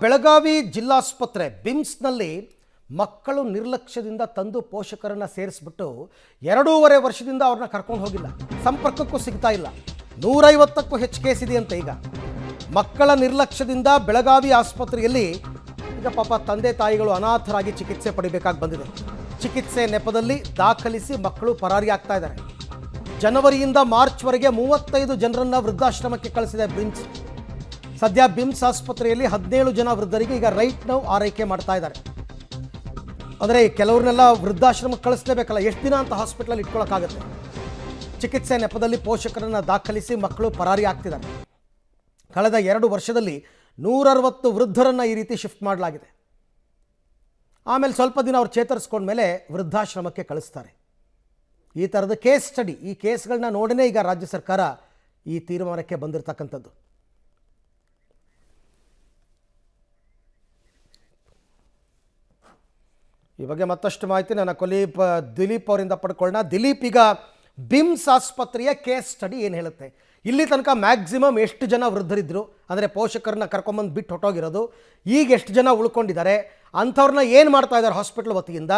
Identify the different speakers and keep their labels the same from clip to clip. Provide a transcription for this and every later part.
Speaker 1: ಬೆಳಗಾವಿ ಜಿಲ್ಲಾಸ್ಪತ್ರೆ ಬಿಮ್ಸ್ನಲ್ಲಿ ಮಕ್ಕಳು ನಿರ್ಲಕ್ಷ್ಯದಿಂದ ತಂದು ಪೋಷಕರನ್ನು ಸೇರಿಸ್ಬಿಟ್ಟು 2.5 ವರ್ಷದಿಂದ ಅವ್ರನ್ನ ಕರ್ಕೊಂಡು ಹೋಗಿಲ್ಲ, ಸಂಪರ್ಕಕ್ಕೂ ಸಿಗ್ತಾ ಇಲ್ಲ. 150ಕ್ಕೂ ಹೆಚ್ಚು ಕೇಸ್ ಇದೆಯಂತೆ. ಈಗ ಮಕ್ಕಳ ನಿರ್ಲಕ್ಷ್ಯದಿಂದ ಬೆಳಗಾವಿ ಆಸ್ಪತ್ರೆಯಲ್ಲಿ ಈಗ ಪಾಪ ತಂದೆ ತಾಯಿಗಳು ಅನಾಥರಾಗಿ ಚಿಕಿತ್ಸೆ ಪಡಿಬೇಕಾಗಿ ಬಂದಿದೆ. ಚಿಕಿತ್ಸೆ ನೆಪದಲ್ಲಿ ದಾಖಲಿಸಿ ಮಕ್ಕಳು ಪರಾರಿ ಆಗ್ತಾ ಇದ್ದಾರೆ. ಜನವರಿಯಿಂದ ಮಾರ್ಚ್ವರೆಗೆ 35 ಜನರನ್ನು ವೃದ್ಧಾಶ್ರಮಕ್ಕೆ ಕಳಿಸಿದೆ ಬಿಮ್ಸ್. ಸದ್ಯ ಬಿಮ್ಸ್ ಆಸ್ಪತ್ರೆಯಲ್ಲಿ 17 ಜನ ವೃದ್ಧರಿಗೆ ಈಗ ರೈಟ್ ನೌ ಆರೈಕೆ ಮಾಡ್ತಾ ಇದ್ದಾರೆ. ಅಂದರೆ ಕೆಲವ್ರನ್ನೆಲ್ಲ ವೃದ್ಧಾಶ್ರಮಕ್ಕೆ ಕಳಿಸ್ಲೇಬೇಕಲ್ಲ, ಎಷ್ಟು ದಿನ ಅಂತ ಹಾಸ್ಪಿಟಲಲ್ಲಿ ಇಟ್ಕೊಳ್ಳೋಕ್ಕಾಗತ್ತೆ. ಚಿಕಿತ್ಸೆ ನೆಪದಲ್ಲಿ ಪೋಷಕರನ್ನು ದಾಖಲಿಸಿ ಮಕ್ಕಳು ಪರಾರಿ ಆಗ್ತಿದ್ದಾರೆ. ಕಳೆದ 2 ವರ್ಷದಲ್ಲಿ 160 ವೃದ್ಧರನ್ನು ಈ ರೀತಿ ಶಿಫ್ಟ್ ಮಾಡಲಾಗಿದೆ. ಆಮೇಲೆ ಸ್ವಲ್ಪ ದಿನ ಅವ್ರು ಚೇತರಿಸ್ಕೊಂಡ್ಮೇಲೆ ವೃದ್ಧಾಶ್ರಮಕ್ಕೆ ಕಳಿಸ್ತಾರೆ. ಈ ಥರದ ಕೇಸ್ ಸ್ಟಡಿ, ಈ ಕೇಸ್ಗಳನ್ನ ನೋಡಿನೇ ಈಗ ರಾಜ್ಯ ಸರ್ಕಾರ ಈ ತೀರ್ಮಾನಕ್ಕೆ ಬಂದಿರತಕ್ಕಂಥದ್ದು. ಈ ಬಗ್ಗೆ ಮತ್ತಷ್ಟು ಮಾಹಿತಿ ನನ್ನ ಕೊಲೀಗ್ ದಿಲೀಪ್ ಅವರಿಂದ ಪಡ್ಕೊಳ್ಳೋಣ. ದಿಲೀಪ್, ಈಗ ಬಿಮ್ಸ್ ಆಸ್ಪತ್ರೆಯ ಕೇಸ್ ಸ್ಟಡಿ ಏನು ಹೇಳುತ್ತೆ? ಇಲ್ಲಿ ತನಕ ಮ್ಯಾಕ್ಸಿಮಮ್ ಎಷ್ಟು ಜನ ವೃದ್ಧರಿದ್ದರು, ಅಂದರೆ ಪೋಷಕರನ್ನ ಕರ್ಕೊಂಬಂದು ಬಿಟ್ಟು ಹೊಟ್ಟೋಗಿರೋದು, ಈಗ ಎಷ್ಟು ಜನ ಉಳ್ಕೊಂಡಿದ್ದಾರೆ, ಅಂಥವ್ರನ್ನ ಏನು ಮಾಡ್ತಾ ಇದ್ದಾರೆ ಹಾಸ್ಪಿಟಲ್ ವತಿಯಿಂದ,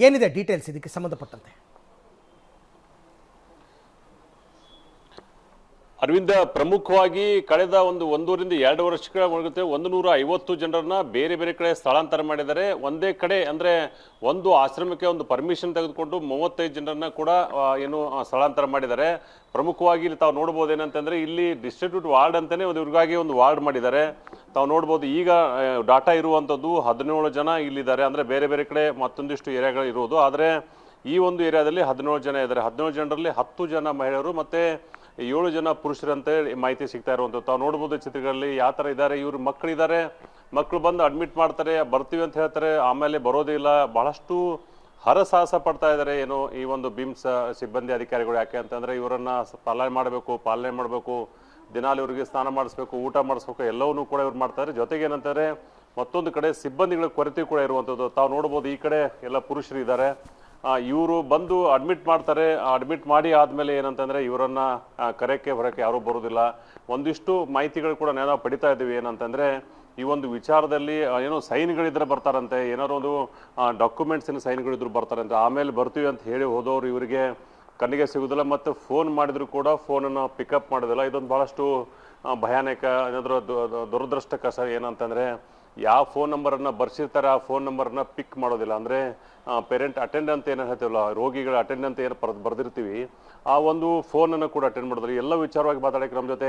Speaker 1: ಏನಿದೆ ಡೀಟೇಲ್ಸ್ ಇದಕ್ಕೆ ಸಂಬಂಧಪಟ್ಟಂತೆ?
Speaker 2: ಅರವಿಂದ, ಪ್ರಮುಖವಾಗಿ ಕಳೆದ 1.5 ವರ್ಷಗಳ ಒಳಗೆ 150 ಜನರನ್ನ ಬೇರೆ ಬೇರೆ ಕಡೆ ಸ್ಥಳಾಂತರ ಮಾಡಿದ್ದಾರೆ. ಒಂದೇ ಕಡೆ ಅಂದ್ರೆ ಒಂದು ಆಶ್ರಮಕ್ಕೆ ಒಂದು ಪರ್ಮಿಷನ್ ತೆಗೆದುಕೊಂಡು 35 ಜನರನ್ನ ಕೂಡ ಸ್ಥಳಾಂತರ ಮಾಡಿದ್ದಾರೆ. ಪ್ರಮುಖವಾಗಿ ಇಲ್ಲಿ ತಾವು ನೋಡ್ಬೋದು ಏನಂತಂದ್ರೆ, ಇಲ್ಲಿ ಡಿಸ್ಟ್ರಿಬ್ಯೂಟ್ ವಾರ್ಡ್ ಅಂತಾನೆ ಇವ್ರಿಗಾಗಿ ಒಂದು ವಾರ್ಡ್ ಮಾಡಿದ್ದಾರೆ. ತಾವು ನೋಡ್ಬೋದು ಈಗ ಡಾಟಾ ಇರುವಂತದ್ದು 17 ಜನ ಇಲ್ಲಿದ್ದಾರೆ. ಅಂದ್ರೆ ಬೇರೆ ಬೇರೆ ಕಡೆ ಮತ್ತೊಂದಿಷ್ಟು ಏರಿಯಾಗಳು ಇರುವುದು, ಆದ್ರೆ ಈ ಒಂದು ಏರಿಯಾದಲ್ಲಿ 17 ಜನ ಇದ್ದಾರೆ. 17 ಜನರಲ್ಲಿ 10 ಜನ ಮಹಿಳೆಯರು ಮತ್ತೆ 7 ಜನ ಪುರುಷರಂತೆ ಮಾಹಿತಿ ಸಿಗ್ತಾ ಇರುವಂಥದ್ದು. ತಾವು ನೋಡ್ಬೋದು ಚಿತ್ರಗಳಲ್ಲಿ ಯಾವ ಥರ ಇದ್ದಾರೆ. ಇವ್ರ ಮಕ್ಕಳಿದ್ದಾರೆ, ಮಕ್ಕಳು ಬಂದು ಅಡ್ಮಿಟ್ ಮಾಡ್ತಾರೆ, ಬರ್ತೀವಿ ಅಂತ ಹೇಳ್ತಾರೆ, ಆಮೇಲೆ ಬರೋದಿಲ್ಲ. ಬಹಳಷ್ಟು ಹರಸಾಹಸ ಪಡ್ತಾ ಇದ್ದಾರೆ ಈ ಒಂದು ಬಿಮ್ಸ್ ಸಿಬ್ಬಂದಿ ಅಧಿಕಾರಿಗಳು. ಯಾಕೆ ಅಂತಂದ್ರೆ ಇವರನ್ನ ಪಾಲನೆ ಮಾಡಬೇಕು, ದಿನಾಲು ಇವರಿಗೆ ಸ್ನಾನ ಮಾಡಿಸ್ಬೇಕು, ಊಟ ಮಾಡಿಸ್ಬೇಕು, ಎಲ್ಲವನ್ನೂ ಕೂಡ ಇವ್ರು ಮಾಡ್ತಾರೆ. ಜೊತೆಗೆ ಏನಂತಾರೆ, ಮತ್ತೊಂದು ಕಡೆ ಸಿಬ್ಬಂದಿಗಳ ಕೊರತೆ ಕೂಡ ಇರುವಂಥದ್ದು. ತಾವು ನೋಡ್ಬೋದು ಈ ಕಡೆ ಎಲ್ಲ ಪುರುಷರು ಇದ್ದಾರೆ. ಇವರು ಬಂದು ಅಡ್ಮಿಟ್ ಮಾಡ್ತಾರೆ. ಅಡ್ಮಿಟ್ ಮಾಡಿ ಆದ್ಮೇಲೆ ಏನಂತಂದ್ರೆ ಇವರನ್ನ ಕರೆಕ್ಕೆ ಹೊರಕ್ಕೆ ಯಾರು ಬರೋದಿಲ್ಲ. ಒಂದಿಷ್ಟು ಮಾಹಿತಿಗಳು ಕೂಡ ನಾವು ಪಡಿತಾ ಇದ್ದೀವಿ. ಏನಂತಂದ್ರೆ, ಈ ಒಂದು ವಿಚಾರದಲ್ಲಿ ಸೈನ್ಗಳಿದ್ರೆ ಬರ್ತಾರಂತೆ, ಏನಾದ್ರು ಒಂದು ಡಾಕ್ಯುಮೆಂಟ್ಸ್ ಸೈನ್ಗಳಿದ್ರು ಬರ್ತಾರಂತೆ. ಆಮೇಲೆ ಬರ್ತೀವಿ ಅಂತ ಹೇಳಿ ಹೋದವರು ಇವರಿಗೆ ಕಣ್ಣಿಗೆ ಸಿಗುದಿಲ್ಲ, ಮತ್ತೆ ಫೋನ್ ಮಾಡಿದ್ರು ಕೂಡ ಫೋನನ್ನು ಪಿಕಪ್ ಮಾಡೋದಿಲ್ಲ. ಇದೊಂದು ಬಹಳಷ್ಟು ಭಯಾನಕ, ಏನಾದ್ರು ದುರದೃಷ್ಟಕರ. ಏನಂತಂದ್ರೆ, ಯಾವ ಫೋನ್ ನಂಬರನ್ನು ಬರ್ಸಿರ್ತಾರೆ ಆ ಫೋನ್ ನಂಬರ್ನ ಪಿಕ್ ಮಾಡೋದಿಲ್ಲ. ಅಂದರೆ ಪೇರೆಂಟ್ ಅಟೆಂಡ್ ಅಂತ ಏನು ಹೇಳ್ತೀವಲ್ಲ, ರೋಗಿಗಳ ಅಟೆಂಡ್ ಅಂತ ಏನು ಬರ್ದಿರ್ತೀವಿ, ಆ ಒಂದು ಫೋನನ್ನು ಕೂಡ ಅಟೆಂಡ್ ಮಾಡಿದ್ರೆ. ಎಲ್ಲ ವಿಚಾರವಾಗಿ ಮಾತಾಡೋಕ್ಕೆ ನಮ್ಮ ಜೊತೆ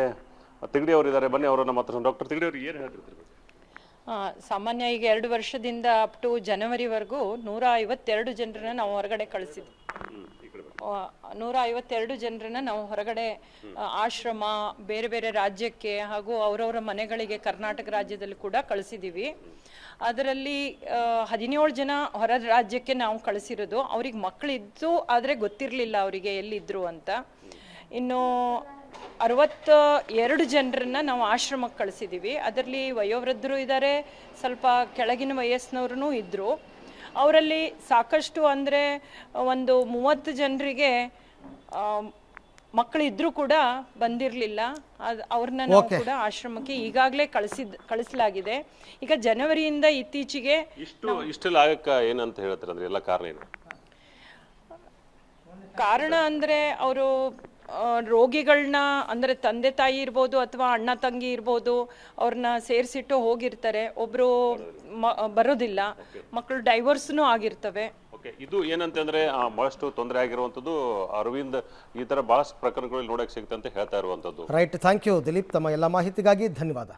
Speaker 2: ತಿಗಡಿ ಅವರು ಇದ್ದಾರೆ. ಬನ್ನಿ ಅವರನ್ನು ಮಾತಾಡೋಣ. ಡಾಕ್ಟರ್ ತಿಗಡಿ ಅವರು, ಏನು ಹೇಳ್ತಿರ್ತೀರಿ?
Speaker 3: ಸಾಮಾನ್ಯ ಈಗ 2 ವರ್ಷದಿಂದ ಅಪ್ ಟು ಜನವರಿವರೆಗೂ 152 ಜನರನ್ನ ನಾವು ಹೊರಗಡೆ ಕಳಿಸಿದ್ವಿ. 152 ಜನರನ್ನ ನಾವು ಹೊರಗಡೆ ಆಶ್ರಮ, ಬೇರೆ ಬೇರೆ ರಾಜ್ಯಕ್ಕೆ ಹಾಗೂ ಅವರವರ ಮನೆಗಳಿಗೆ ಕರ್ನಾಟಕ ರಾಜ್ಯದಲ್ಲಿ ಕೂಡ ಕಳಿಸಿದ್ದೀವಿ. ಅದರಲ್ಲಿ 17 ಜನ ಹೊರ ರಾಜ್ಯಕ್ಕೆ ನಾವು ಕಳಿಸಿರೋದು. ಅವ್ರಿಗೆ ಮಕ್ಕಳಿದ್ದು ಆದರೆ ಗೊತ್ತಿರಲಿಲ್ಲ ಅವರಿಗೆ ಎಲ್ಲಿದ್ರು ಅಂತ. ಇನ್ನು 62 ಜನರನ್ನ ನಾವು ಆಶ್ರಮಕ್ಕೆ ಕಳಿಸಿದ್ದೀವಿ. ಅದರಲ್ಲಿ ವಯೋವೃದ್ಧರು ಇದ್ದಾರೆ, ಸ್ವಲ್ಪ ಕೆಳಗಿನ ವಯಸ್ಸಿನವ್ರೂ ಇದ್ದರು. ಅವರಲ್ಲಿ ಸಾಕಷ್ಟು ಅಂದರೆ ಒಂದು 30 ಜನರಿಗೆ ಮಕ್ಕಳಿದ್ರೂ ಕೂಡ ಬಂದಿರಲಿಲ್ಲ. ಅವ್ರನ್ನ ನಾವು ಕೂಡ ಆಶ್ರಮಕ್ಕೆ ಈಗಾಗಲೇ ಕಳಿಸಲಾಗಿದೆ. ಈಗ ಜನವರಿಯಿಂದ ಇತ್ತೀಚೆಗೆ
Speaker 2: ಇಷ್ಟೆಲ್ಲ ಆಗಕ್ಕೆ ಏನಂತ ಹೇಳ್ತಾರೆ? ಎಲ್ಲ ಕಾರಣ ಏನು?
Speaker 3: ಕಾರಣ ಅಂದರೆ ಅವರು ರೋಗಿಗಳನ್ನ, ಅಂದರೆ ತಂದೆ ತಾಯಿ ಇರ್ಬೋದು ಅಥವಾ ಅಣ್ಣ ತಂಗಿ ಇರ್ಬೋದು, ಅವ್ರನ್ನ ಸೇರಿಸಿಟ್ಟು ಹೋಗಿರ್ತಾರೆ. ಒಬ್ರು ಬರೋದಿಲ್ಲ, ಮಕ್ಕಳು ಡೈವರ್ಸ್ನೂ ಆಗಿರ್ತವೆ.
Speaker 2: ಇದು ಏನಂತಂದ್ರೆ ಬಹಳಷ್ಟು ತೊಂದರೆ ಆಗಿರುವಂಥದ್ದು. ಅರವಿಂದ್, ಈ ತರ ಬಹಳಷ್ಟು ಪ್ರಕರಣಗಳು ನೋಡಕ್ಕೆ ಸಿಗುತ್ತೆ ಅಂತ ಹೇಳ್ತಾ ಇರುವಂಥದ್ದು.
Speaker 1: Right, thank you Dilip. ತಮ್ಮ ಎಲ್ಲ ಮಾಹಿತಿಗಾಗಿ ಧನ್ಯವಾದ.